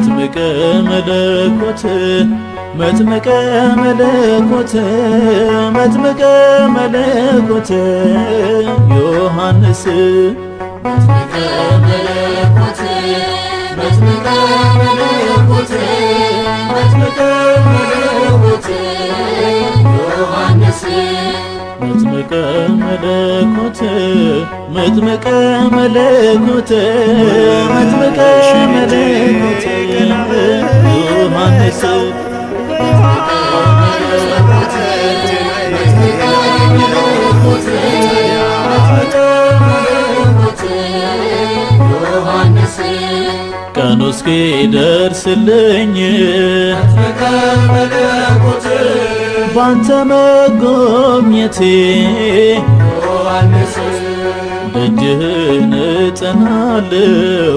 መጥምቀ መለኮት መጥምቀ መለኮት መጥምቀ መለኮት ዮሐንስ መጥምቀ መለኮት መጥምቀ መለኮት መጥምቀ መለኮት ዮሐንስ መጥምቀ መለኮት መጥምቀ መለኮት መጥምቀ መለኮት ዮሐንስ ቀኑ እስኪደርስልኝ ባንተ መጎብኘቴ ደጅህን እጠናለሁ